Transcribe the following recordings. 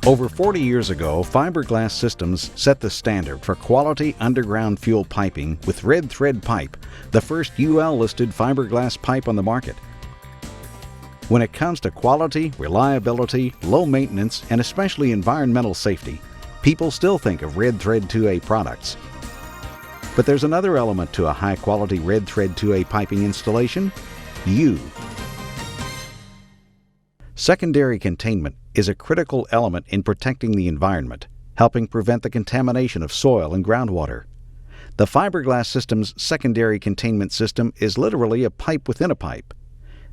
Over 40 years ago, fiberglass systems set the standard for quality underground fuel piping with Red Thread Pipe, the first UL-listed fiberglass pipe on the market. When it comes to quality, reliability, low maintenance, and especially environmental safety, people still think of Red Thread 2A products. But there's another element to a high-quality Red Thread 2A piping installation: you. Secondary containment is a critical element in protecting the environment, helping prevent the contamination of soil and groundwater. The fiberglass system's secondary containment system is literally a pipe within a pipe.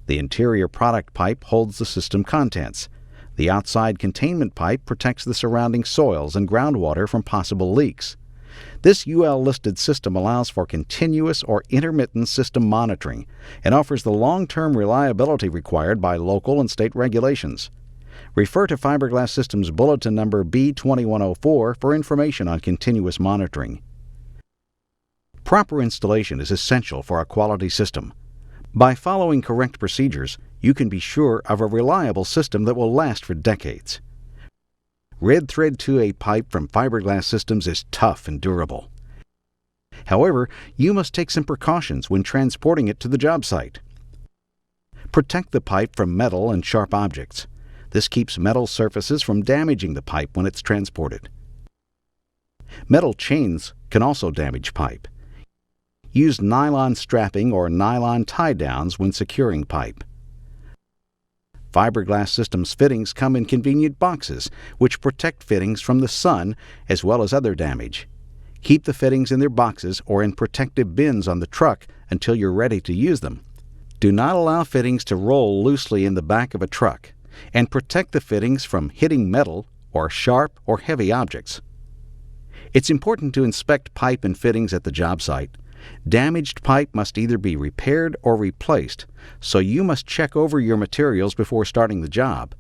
The interior product pipe holds the system contents. The outside containment pipe protects the surrounding soils and groundwater from possible leaks. This UL-listed system allows for continuous or intermittent system monitoring and offers the long-term reliability required by local and state regulations. Refer to Fiberglass Systems Bulletin Number B2104 for information on continuous monitoring. Proper installation is essential for a quality system. By following correct procedures, you can be sure of a reliable system that will last for decades. Red Thread 2A pipe from Fiberglass Systems is tough and durable. However, you must take some precautions when transporting it to the job site. Protect the pipe from metal and sharp objects. This keeps metal surfaces from damaging the pipe when it's transported. Metal chains can also damage pipe. Use nylon strapping or nylon tie-downs when securing pipe. Fiberglass Systems fittings come in convenient boxes, which protect fittings from the sun as well as other damage. Keep the fittings in their boxes or in protective bins on the truck until you're ready to use them. Do not allow fittings to roll loosely in the back of a truck, and protect the fittings from hitting metal or sharp or heavy objects. It's important to inspect pipe and fittings at the job site. Damaged pipe must either be repaired or replaced, so you must check over your materials before starting the job.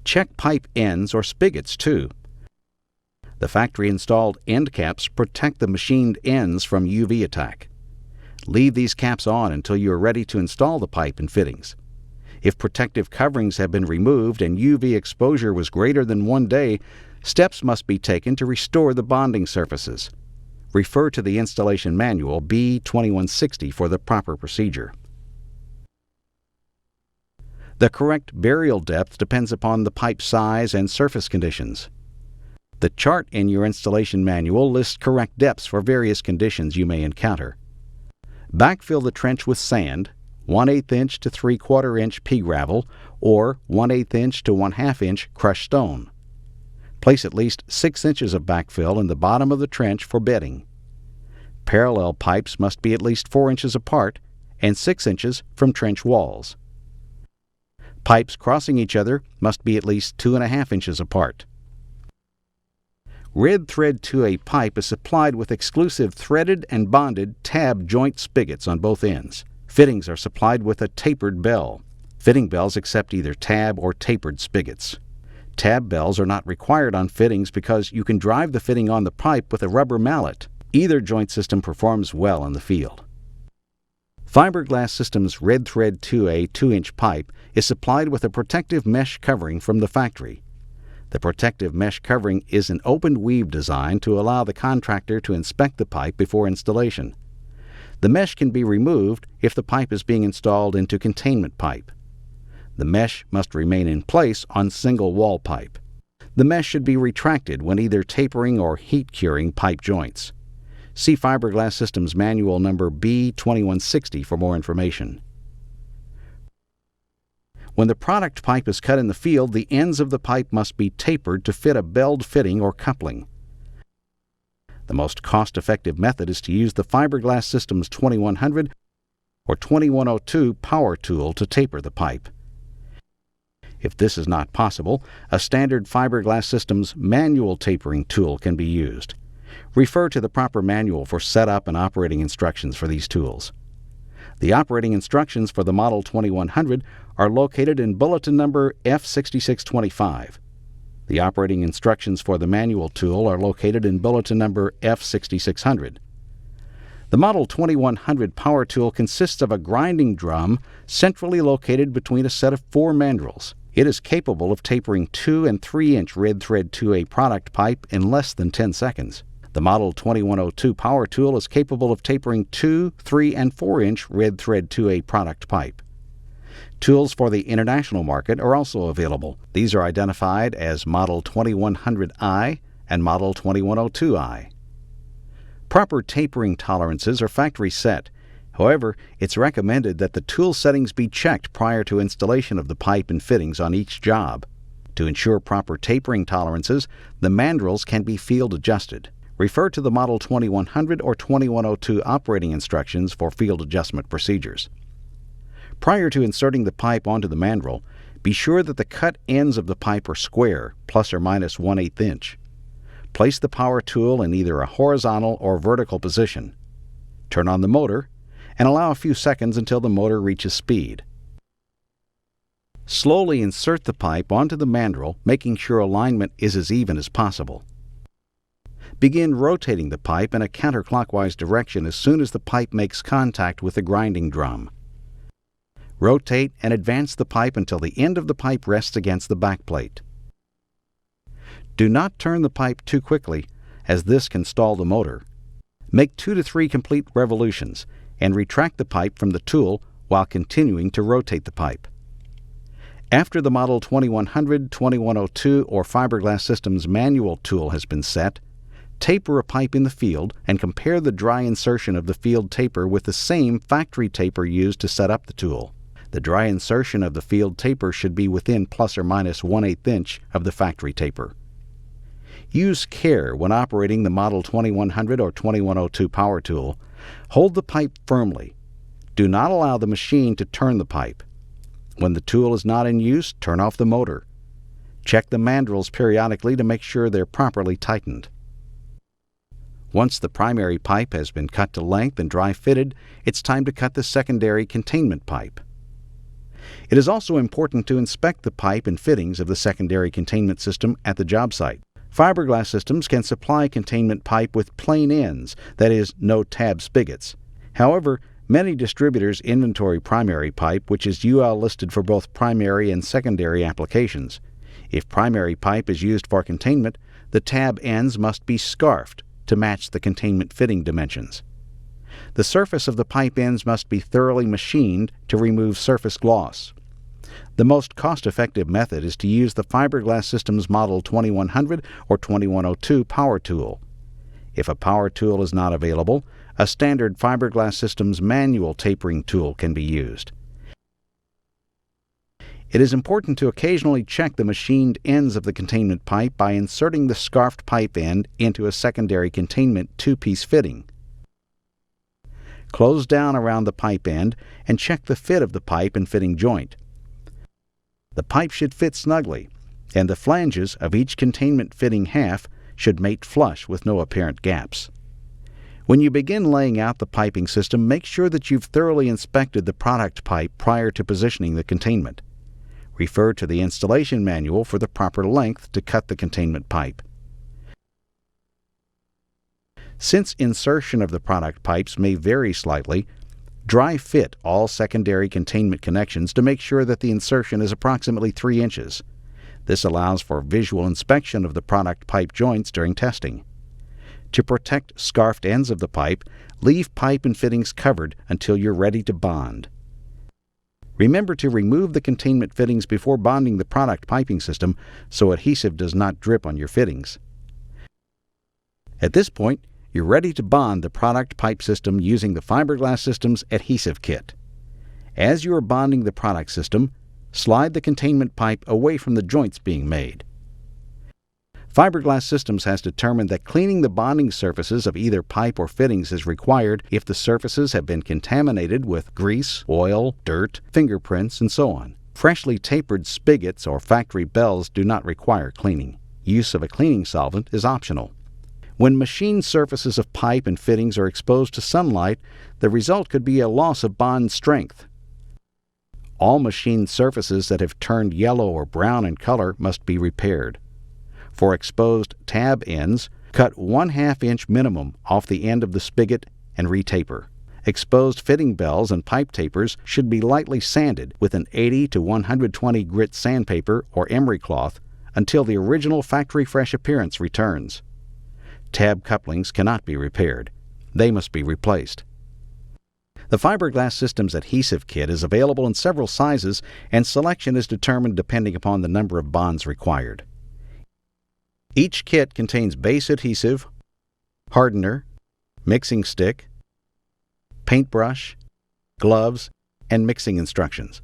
Check pipe ends or spigots too. The factory-installed end caps protect the machined ends from UV attack. Leave these caps on until you are ready to install the pipe and fittings. If protective coverings have been removed and UV exposure was greater than 1 day, steps must be taken to restore the bonding surfaces. Refer to the installation manual B2160 for the proper procedure. The correct burial depth depends upon the pipe size and surface conditions. The chart in your installation manual lists correct depths for various conditions you may encounter. Backfill the trench with sand, 1/8 inch to 3/4 inch pea gravel, or 1/8 inch to 1/2 inch crushed stone. Place at least 6 inches of backfill in the bottom of the trench for bedding. Parallel pipes must be at least 4 inches apart and 6 inches from trench walls. Pipes crossing each other must be at least 2.5 inches apart. Red Thread 2A pipe is supplied with exclusive threaded and bonded tab joint spigots on both ends. Fittings are supplied with a tapered bell. Fitting bells accept either tab or tapered spigots. Tab bells are not required on fittings because you can drive the fitting on the pipe with a rubber mallet. Either joint system performs well in the field. Fiberglass Systems Red Thread 2A 2-inch pipe is supplied with a protective mesh covering from the factory. The protective mesh covering is an open weave design to allow the contractor to inspect the pipe before installation. The mesh can be removed if the pipe is being installed into containment pipe. The mesh must remain in place on single wall pipe. The mesh should be retracted when either tapering or heat curing pipe joints. See Fiberglass Systems Manual Number B2160 for more information. When the product pipe is cut in the field, the ends of the pipe must be tapered to fit a belled fitting or coupling. The most cost-effective method is to use the Fiberglass Systems 2100 or 2102 power tool to taper the pipe. If this is not possible, a standard Fiberglass Systems manual tapering tool can be used. Refer to the proper manual for setup and operating instructions for these tools. The operating instructions for the Model 2100 are located in Bulletin Number F6625. The operating instructions for the manual tool are located in Bulletin Number F6600. The Model 2100 power tool consists of a grinding drum centrally located between a set of 4 mandrels. It is capable of tapering 2 and 3-inch red thread 2A product pipe in less than 10 seconds. The Model 2102 power tool is capable of tapering 2, 3, and 4-inch red thread 2A product pipe. Tools for the international market are also available. These are identified as Model 2100i and Model 2102i. Proper tapering tolerances are factory set. However, it's recommended that the tool settings be checked prior to installation of the pipe and fittings on each job. To ensure proper tapering tolerances, the mandrels can be field adjusted. Refer to the Model 2100 or 2102 operating instructions for field adjustment procedures. Prior to inserting the pipe onto the mandrel, be sure that the cut ends of the pipe are square, plus or minus 1/8 inch. Place the power tool in either a horizontal or vertical position. Turn on the motor and allow a few seconds until the motor reaches speed. Slowly insert the pipe onto the mandrel, making sure alignment is as even as possible. Begin rotating the pipe in a counterclockwise direction as soon as the pipe makes contact with the grinding drum. Rotate and advance the pipe until the end of the pipe rests against the backplate. Do not turn the pipe too quickly, as this can stall the motor. Make 2 to 3 complete revolutions and retract the pipe from the tool while continuing to rotate the pipe. After the Model 2100, 2102, or Fiberglass Systems manual tool has been set, taper a pipe in the field and compare the dry insertion of the field taper with the same factory taper used to set up the tool. The dry insertion of the field taper should be within plus or minus 1/8 inch of the factory taper. Use care when operating the Model 2100 or 2102 power tool. Hold the pipe firmly. Do not allow the machine to turn the pipe. When the tool is not in use, turn off the motor. Check the mandrels periodically to make sure they're properly tightened. Once the primary pipe has been cut to length and dry fitted, it's time to cut the secondary containment pipe. It is also important to inspect the pipe and fittings of the secondary containment system at the job site. Fiberglass Systems can supply containment pipe with plain ends, that is, no tab spigots. However, many distributors inventory primary pipe, which is UL listed for both primary and secondary applications. If primary pipe is used for containment, the tab ends must be scarfed to match the containment fitting dimensions. The surface of the pipe ends must be thoroughly machined to remove surface gloss. The most cost-effective method is to use the Fiberglass Systems Model 2100 or 2102 power tool. If a power tool is not available, a standard Fiberglass Systems manual tapering tool can be used. It is important to occasionally check the machined ends of the containment pipe by inserting the scarfed pipe end into a secondary containment two-piece fitting. Close down around the pipe end and check the fit of the pipe and fitting joint. The pipe should fit snugly, and the flanges of each containment fitting half should mate flush with no apparent gaps. When you begin laying out the piping system, make sure that you've thoroughly inspected the product pipe prior to positioning the containment. Refer to the installation manual for the proper length to cut the containment pipe. Since insertion of the product pipes may vary slightly, dry fit all secondary containment connections to make sure that the insertion is approximately 3 inches. This allows for visual inspection of the product pipe joints during testing. To protect scarfed ends of the pipe, leave pipe and fittings covered until you're ready to bond. Remember to remove the containment fittings before bonding the product piping system so adhesive does not drip on your fittings. At this point, you're ready to bond the product pipe system using the Fiberglass Systems adhesive kit. As you are bonding the product system, slide the containment pipe away from the joints being made. Fiberglass Systems has determined that cleaning the bonding surfaces of either pipe or fittings is required if the surfaces have been contaminated with grease, oil, dirt, fingerprints, and so on. Freshly tapered spigots or factory bells do not require cleaning. Use of a cleaning solvent is optional. When machined surfaces of pipe and fittings are exposed to sunlight, the result could be a loss of bond strength. All machined surfaces that have turned yellow or brown in color must be repaired. For exposed tab ends, cut 1/2 inch minimum off the end of the spigot and retaper. Exposed fitting bells and pipe tapers should be lightly sanded with an 80 to 120 grit sandpaper or emery cloth until the original factory fresh appearance returns. Tab couplings cannot be repaired. They must be replaced. The Fiberglass Systems adhesive kit is available in several sizes, and selection is determined depending upon the number of bonds required. Each kit contains base adhesive, hardener, mixing stick, paintbrush, gloves, and mixing instructions.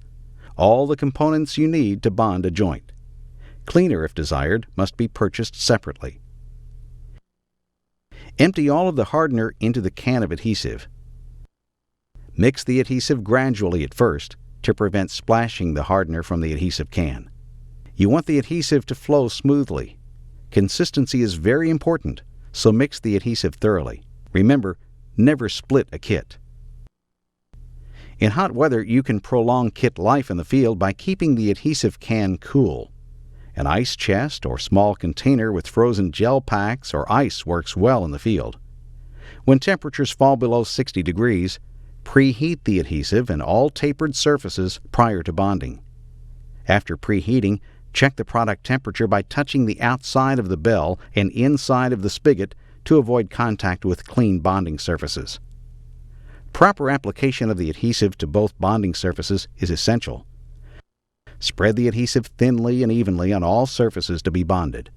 All the components you need to bond a joint. Cleaner, if desired, must be purchased separately. Empty all of the hardener into the can of adhesive. Mix the adhesive gradually at first to prevent splashing the hardener from the adhesive can. You want the adhesive to flow smoothly. Consistency is very important, so mix the adhesive thoroughly. Remember, never split a kit. In hot weather, you can prolong kit life in the field by keeping the adhesive can cool. An ice chest or small container with frozen gel packs or ice works well in the field. When temperatures fall below 60 degrees, preheat the adhesive and all tapered surfaces prior to bonding. After preheating, check the product temperature by touching the outside of the bell and inside of the spigot to avoid contact with clean bonding surfaces. Proper application of the adhesive to both bonding surfaces is essential. Spread the adhesive thinly and evenly on all surfaces to be bonded.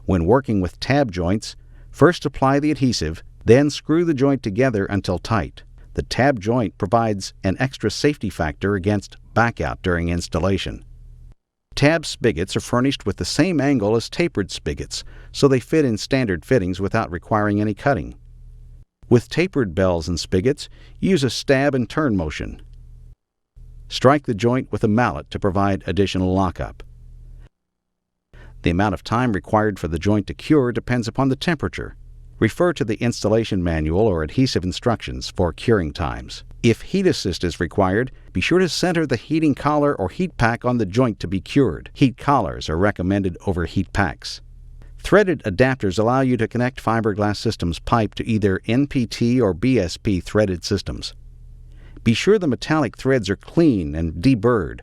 When working with tab joints, first apply the adhesive, then screw the joint together until tight. The tab joint provides an extra safety factor against backout during installation. Tab spigots are furnished with the same angle as tapered spigots, so they fit in standard fittings without requiring any cutting. With tapered bells and spigots, use a stab and turn motion. Strike the joint with a mallet to provide additional lockup. The amount of time required for the joint to cure depends upon the temperature. Refer to the installation manual or adhesive instructions for curing times. If heat assist is required, be sure to center the heating collar or heat pack on the joint to be cured. Heat collars are recommended over heat packs. Threaded adapters allow you to connect Fiberglass Systems pipe to either NPT or BSP threaded systems. Be sure the metallic threads are clean and deburred.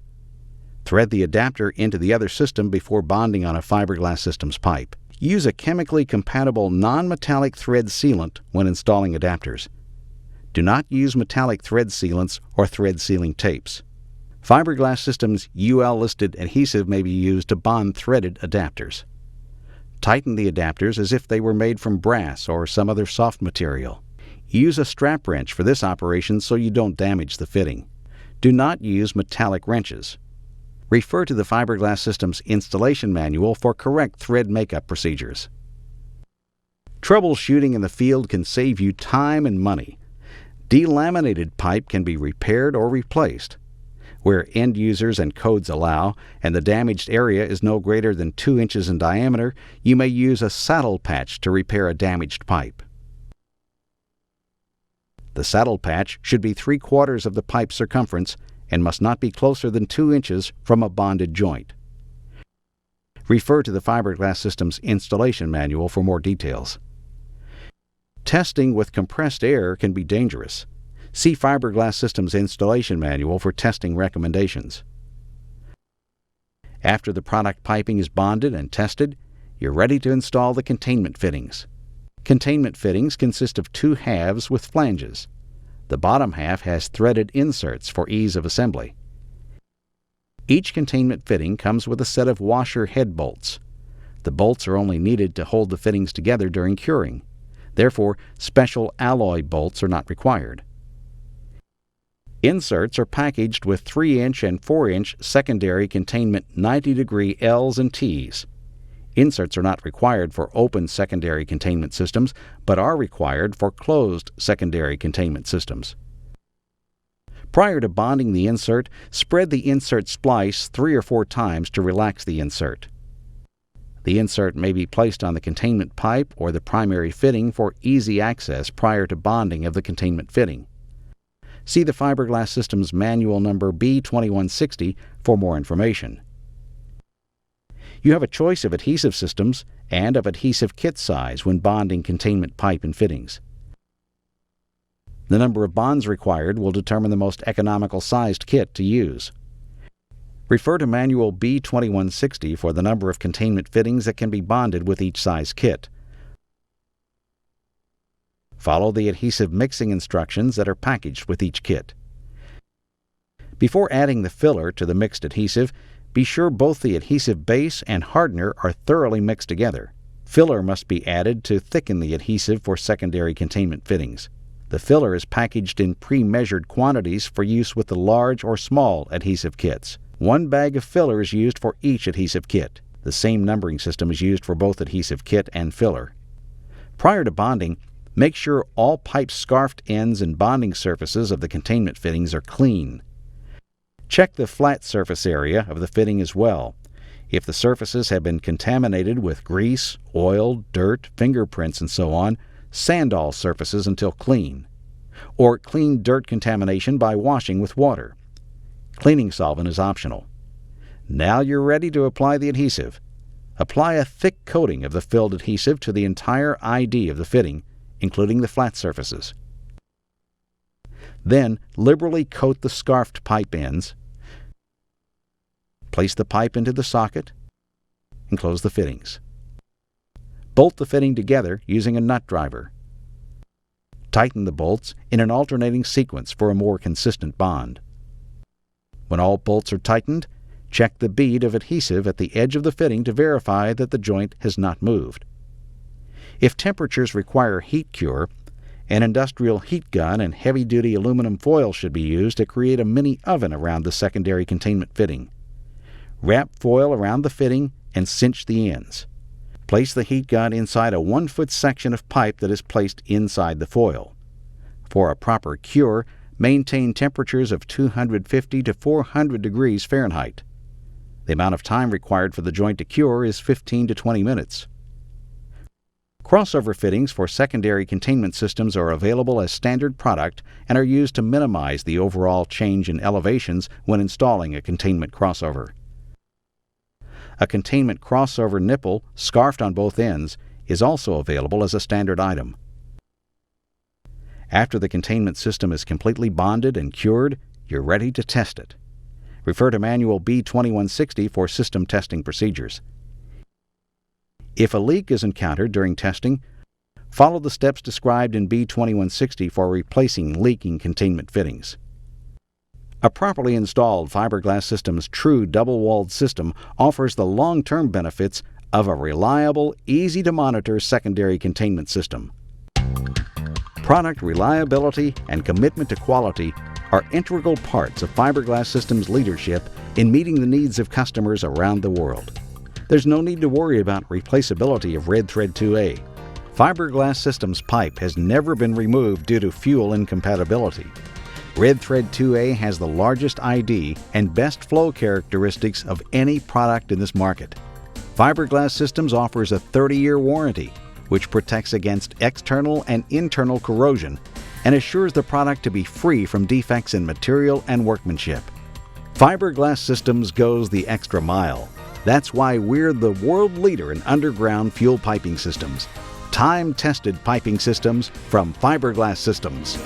Thread the adapter into the other system before bonding on a Fiberglass Systems pipe. Use a chemically compatible non-metallic thread sealant when installing adapters. Do not use metallic thread sealants or thread sealing tapes. Fiberglass Systems UL-listed adhesive may be used to bond threaded adapters. Tighten the adapters as if they were made from brass or some other soft material. Use a strap wrench for this operation so you don't damage the fitting. Do not use metallic wrenches. Refer to the Fiberglass Systems installation manual for correct thread makeup procedures. Troubleshooting in the field can save you time and money. Delaminated pipe can be repaired or replaced. Where end users and codes allow, and the damaged area is no greater than 2 inches in diameter, you may use a saddle patch to repair a damaged pipe. The saddle patch should be 3/4 of the pipe circumference and must not be closer than 2 inches from a bonded joint. Refer to the Fiberglass Systems installation manual for more details. Testing with compressed air can be dangerous. See Fiberglass Systems installation manual for testing recommendations. After the product piping is bonded and tested, you're ready to install the containment fittings. Containment fittings consist of 2 halves with flanges. The bottom half has threaded inserts for ease of assembly. Each containment fitting comes with a set of washer head bolts. The bolts are only needed to hold the fittings together during curing. Therefore, special alloy bolts are not required. Inserts are packaged with 3-inch and 4-inch secondary containment 90-degree L's and T's. Inserts are not required for open secondary containment systems, but are required for closed secondary containment systems. Prior to bonding the insert, spread the insert splice 3 or 4 times to relax the insert. The insert may be placed on the containment pipe or the primary fitting for easy access prior to bonding of the containment fitting. See the Fiberglass Systems Manual number B2160 for more information. You have a choice of adhesive systems and of adhesive kit size when bonding containment pipe and fittings. The number of bonds required will determine the most economical sized kit to use. Refer to Manual B2160 for the number of containment fittings that can be bonded with each size kit. Follow the adhesive mixing instructions that are packaged with each kit. Before adding the filler to the mixed adhesive, be sure both the adhesive base and hardener are thoroughly mixed together. Filler must be added to thicken the adhesive for secondary containment fittings. The filler is packaged in pre-measured quantities for use with the large or small adhesive kits. 1 bag of filler is used for each adhesive kit. The same numbering system is used for both adhesive kit and filler. Prior to bonding, make sure all pipe scarfed ends and bonding surfaces of the containment fittings are clean. Check the flat surface area of the fitting as well. If the surfaces have been contaminated with grease, oil, dirt, fingerprints, and so on, sand all surfaces until clean. Or clean dirt contamination by washing with water. Cleaning solvent is optional. Now you're ready to apply the adhesive. Apply a thick coating of the filled adhesive to the entire ID of the fitting, including the flat surfaces. Then liberally coat the scarfed pipe ends. Place the pipe into the socket and close the fittings. Bolt the fitting together using a nut driver. Tighten the bolts in an alternating sequence for a more consistent bond. When all bolts are tightened, check the bead of adhesive at the edge of the fitting to verify that the joint has not moved. If temperatures require heat cure, an industrial heat gun and heavy-duty aluminum foil should be used to create a mini oven around the secondary containment fitting. Wrap foil around the fitting and cinch the ends. Place the heat gun inside a 1-foot section of pipe that is placed inside the foil. For a proper cure, maintain temperatures of 250 to 400 degrees Fahrenheit. The amount of time required for the joint to cure is 15 to 20 minutes. Crossover fittings for secondary containment systems are available as standard product and are used to minimize the overall change in elevations when installing a containment crossover. A containment crossover nipple, scarfed on both ends, is also available as a standard item. After the containment system is completely bonded and cured, you're ready to test it. Refer to Manual B2160 for system testing procedures. If a leak is encountered during testing, follow the steps described in B2160 for replacing leaking containment fittings. A properly installed Fiberglass Systems true double-walled system offers the long-term benefits of a reliable, easy-to-monitor secondary containment system. Product reliability and commitment to quality are integral parts of Fiberglass Systems' leadership in meeting the needs of customers around the world. There's no need to worry about replaceability of Red Thread 2A. Fiberglass Systems pipe has never been removed due to fuel incompatibility. Red Thread 2A has the largest ID and best flow characteristics of any product in this market. Fiberglass Systems offers a 30-year warranty, which protects against external and internal corrosion and assures the product to be free from defects in material and workmanship. Fiberglass Systems goes the extra mile. That's why we're the world leader in underground fuel piping systems. Time-tested piping systems from Fiberglass Systems.